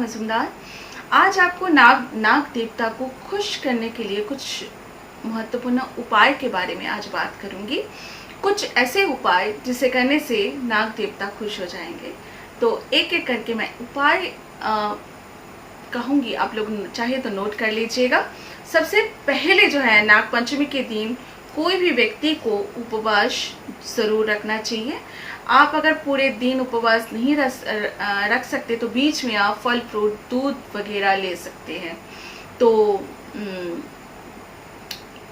मजुमदार। आज आपको नाग देवता को खुश करने के लिए कुछ महत्वपूर्ण उपाय के बारे में आज बात करूंगी। कुछ ऐसे उपाय जिसे करने से नाग देवता खुश हो जाएंगे। तो एक एक करके मैं उपाय कहूंगी, आप लोग चाहे तो नोट कर लीजिएगा। सबसे पहले जो है, नाग पंचमी के दिन कोई भी व्यक्ति को उपवास जरूर रखना चाहिए। आप अगर पूरे दिन उपवास नहीं रख सकते तो बीच में आप फल फ्रूट दूध वगैरह ले सकते हैं। तो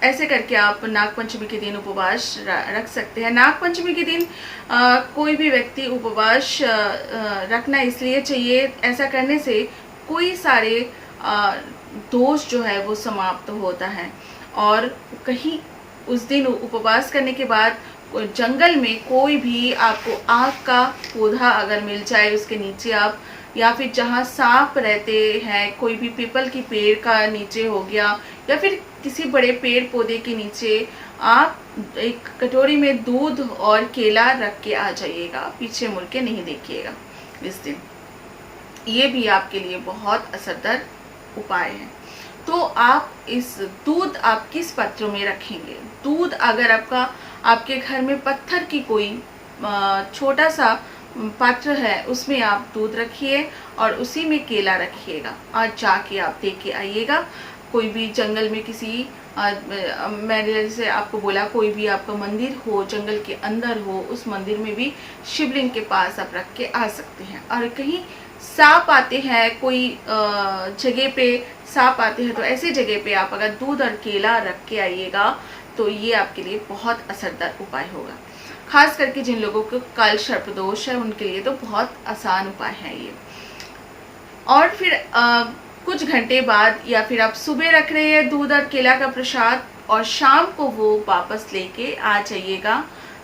ऐसे करके आप नाग पंचमी के दिन उपवास रख सकते हैं। नाग पंचमी के दिन कोई भी व्यक्ति उपवास रखना इसलिए चाहिए, ऐसा करने से कोई सारे दोष जो है वो समाप्त होता है। और कहीं उस दिन उपवास करने के बाद जंगल में कोई भी आपको आग का पौधा अगर मिल जाए, उसके नीचे आप, या फिर जहाँ सांप रहते हैं, कोई भी पीपल की पेड़ का नीचे हो गया, या फिर किसी बड़े पेड़ पौधे के नीचे आप एक कटोरी में दूध और केला रख के आ जाइएगा। पीछे मुड़ के नहीं देखिएगा इस दिन। ये भी आपके लिए बहुत असरदार उपाय है। तो आप इस दूध आप किस पात्र में रखेंगे? दूध अगर आपके घर में पत्थर की कोई छोटा सा पात्र है, उसमें आप दूध रखिए और उसी में केला रखिएगा और जाके आप दे के आइएगा। कोई भी जंगल में किसी मैंने जैसे आपको बोला, कोई भी आपका मंदिर हो, जंगल के अंदर हो, उस मंदिर में भी शिवलिंग के पास आप रख के आ सकते हैं। और कहीं सांप आते हैं, कोई जगह पे सांप आते हैं, तो ऐसी जगह पे आप अगर दूध और केला रख के आइएगा तो ये आपके लिए बहुत असरदार उपाय होगा। खास करके जिन लोगों को काल सर्प दोष है उनके लिए तो बहुत आसान उपाय है ये। और फिर कुछ घंटे बाद, या फिर आप सुबह रख रहे हैं दूध और केला का प्रसाद और शाम को वो वापस लेके आ जाइएगा।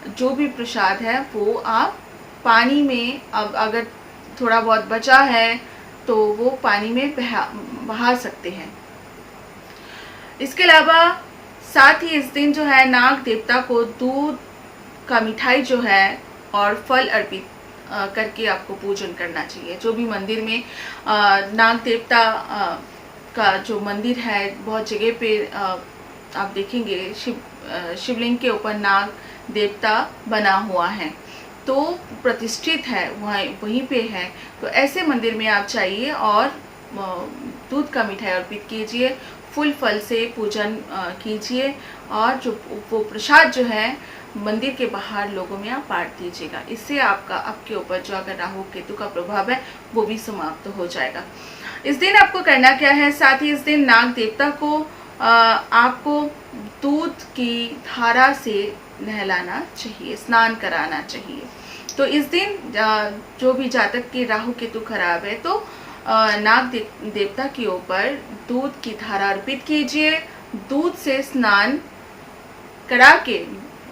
जो भी प्रसाद है वो आप पानी में, अब अगर थोड़ा बहुत बचा है तो वो पानी में बहा सकते हैं। इसके अलावा साथ ही इस दिन जो है नाग देवता को दूध का मिठाई जो है और फल अर्पित करके आपको पूजन करना चाहिए। जो भी मंदिर में नाग देवता का जो मंदिर है, बहुत जगह पे आप देखेंगे शिवलिंग के ऊपर नाग देवता बना हुआ है, तो प्रतिष्ठित है, वहीं पे है। तो ऐसे मंदिर में आप जाइए और दूध का मिठाई अर्पित कीजिए, फूल फल से पूजन कीजिए और जो वो प्रसाद जो है मंदिर के बाहर लोगों में आप बांट दीजिएगा। इससे आपके ऊपर जो अगर राहु केतु का प्रभाव है वो भी समाप्त हो जाएगा। इस दिन आपको करना क्या है, साथ ही इस दिन नाग देवता को आपको दूध की धारा से नहलाना चाहिए, स्नान कराना चाहिए। तो इस दिन जो भी जातक के राहु केतु खराब है तो नाग देवता के ऊपर दूध की धारा अर्पित कीजिए। दूध से स्नान करा के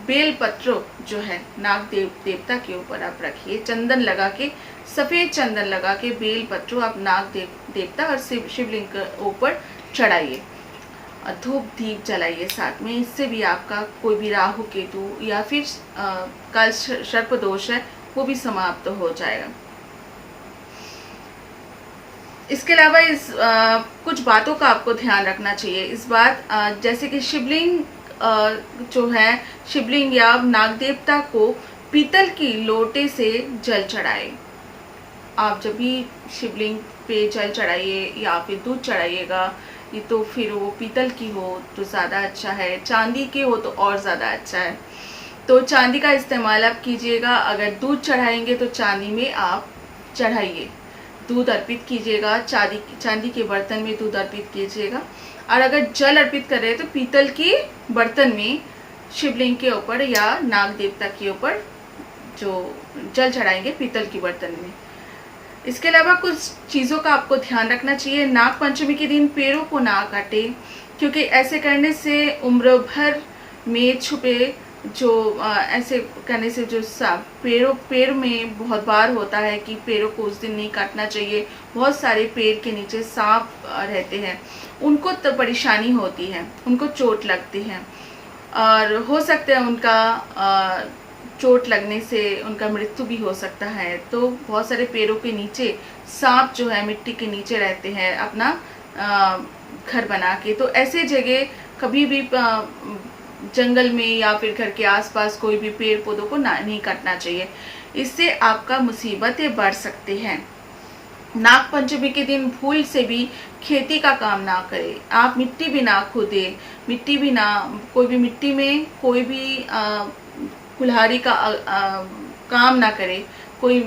बेल पत्र जो है नाग देवता के ऊपर आप रखिए। चंदन लगा के, सफेद चंदन लगा के बेल पत्र आप नाग देवता और शिवलिंग के ऊपर चढ़ाइए। धूप दीप जलाइए साथ में। इससे भी आपका कोई भी राहु केतु या फिर काल सर्प दोष है वो भी समाप्त हो जाएगा। इसके अलावा कुछ बातों का आपको ध्यान रखना चाहिए इस बात, जैसे कि शिवलिंग जो है, शिवलिंग या नाग देवता को पीतल की लोटे से जल चढ़ाए। आप जब भी शिवलिंग पे जल चढ़ाइए या फिर दूध चढ़ाइएगा, ये तो फिर वो पीतल की हो तो ज़्यादा अच्छा है, चांदी की हो तो और ज़्यादा अच्छा है। तो चांदी का इस्तेमाल आप कीजिएगा। अगर दूध चढ़ाएंगे तो चांदी में आप चढ़ाइए, दूध अर्पित कीजिएगा, चांदी के बर्तन में दूध अर्पित कीजिएगा। और अगर जल अर्पित कर रहे हैं तो पीतल के बर्तन में शिवलिंग के ऊपर या नाग देवता के ऊपर जो जल चढ़ाएंगे पीतल के बर्तन में। इसके अलावा कुछ चीज़ों का आपको ध्यान रखना चाहिए। नाग पंचमी के दिन पेड़ों को ना काटे, क्योंकि ऐसे करने से उम्र भर में छुपे जो ऐसे करने से जो पेड़ में बहुत बार होता है कि पेड़ों को उस दिन नहीं काटना चाहिए। बहुत सारे पेड़ के नीचे सांप रहते हैं, उनको तो परेशानी होती है, उनको चोट लगती है और हो सकता है उनका चोट लगने से उनका मृत्यु भी हो सकता है। तो बहुत सारे पेड़ों के नीचे सांप जो है मिट्टी के नीचे रहते हैं अपना घर बना के। तो ऐसे जगह कभी भी जंगल में या फिर घर के आसपास कोई भी पेड़ पौधों को नहीं काटना चाहिए, इससे आपका मुसीबतें बढ़ सकते हैं। नाग पंचमी के दिन भूल से भी खेती का काम ना करें। आप मिट्टी भी ना खोदें, मिट्टी भी ना, कोई भी मिट्टी में कोई भी कुल्हाड़ी का काम ना करें। कोई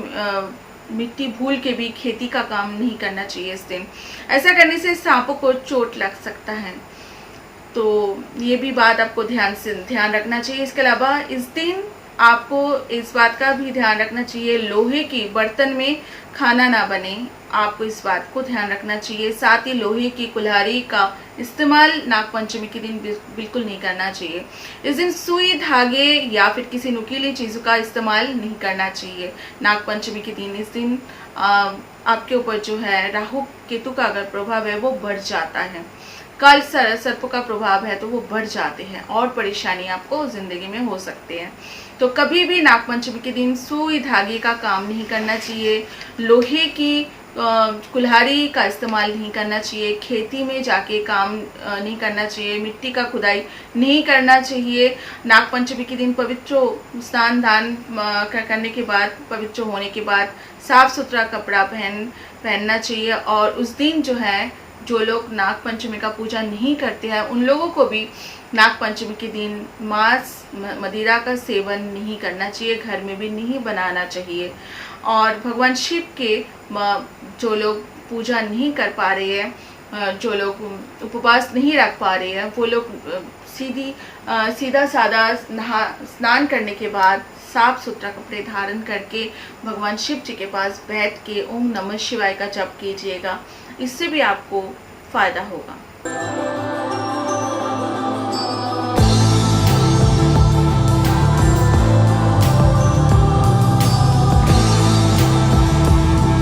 मिट्टी भूल के भी खेती का काम नहीं करना चाहिए इस दिन। ऐसा करने से सांपों को चोट लग सकता है, तो ये भी बात आपको ध्यान रखना चाहिए। इसके अलावा इस दिन आपको इस बात का भी ध्यान रखना चाहिए, लोहे की बर्तन में खाना ना बने, आपको इस बात को ध्यान रखना चाहिए। साथ ही लोहे की कुल्हाड़ी का इस्तेमाल नाग पंचमी के दिन बिल्कुल नहीं करना चाहिए। इस दिन सुई, धागे या फिर किसी नुकीली चीज़ों का इस्तेमाल नहीं करना चाहिए नाग पंचमी के दिन। इस दिन आपके ऊपर जो है राहु केतु का अगर प्रभाव है वो बढ़ जाता है, काल सर्प का प्रभाव है तो वो बढ़ जाते हैं और परेशानी आपको जिंदगी में हो सकते हैं। तो कभी भी नाग पंचमी के दिन सुई धागे का काम नहीं करना चाहिए, लोहे की कुल्हाड़ी का इस्तेमाल नहीं करना चाहिए, खेती में जाके काम नहीं करना चाहिए, मिट्टी का खुदाई नहीं करना चाहिए। नाग पंचमी के दिन पवित्र स्नान दान करने के बाद, पवित्र होने के बाद साफ सुथरा कपड़ा पहनना चाहिए। और उस दिन जो है जो लोग नाग पंचमी का पूजा नहीं करते हैं उन लोगों को भी नाग पंचमी के दिन मांस मदिरा का सेवन नहीं करना चाहिए, घर में भी नहीं बनाना चाहिए। और भगवान शिव के जो लोग पूजा नहीं कर पा रहे हैं, जो लोग उपवास नहीं रख पा रहे हैं, वो लोग सीधा सादा स्नान करने के बाद साफ सुथरा कपड़े धारण करके भगवान शिव जी के पास बैठ के ओम नमः शिवाय का जप कीजिएगा, इससे भी आपको फायदा होगा।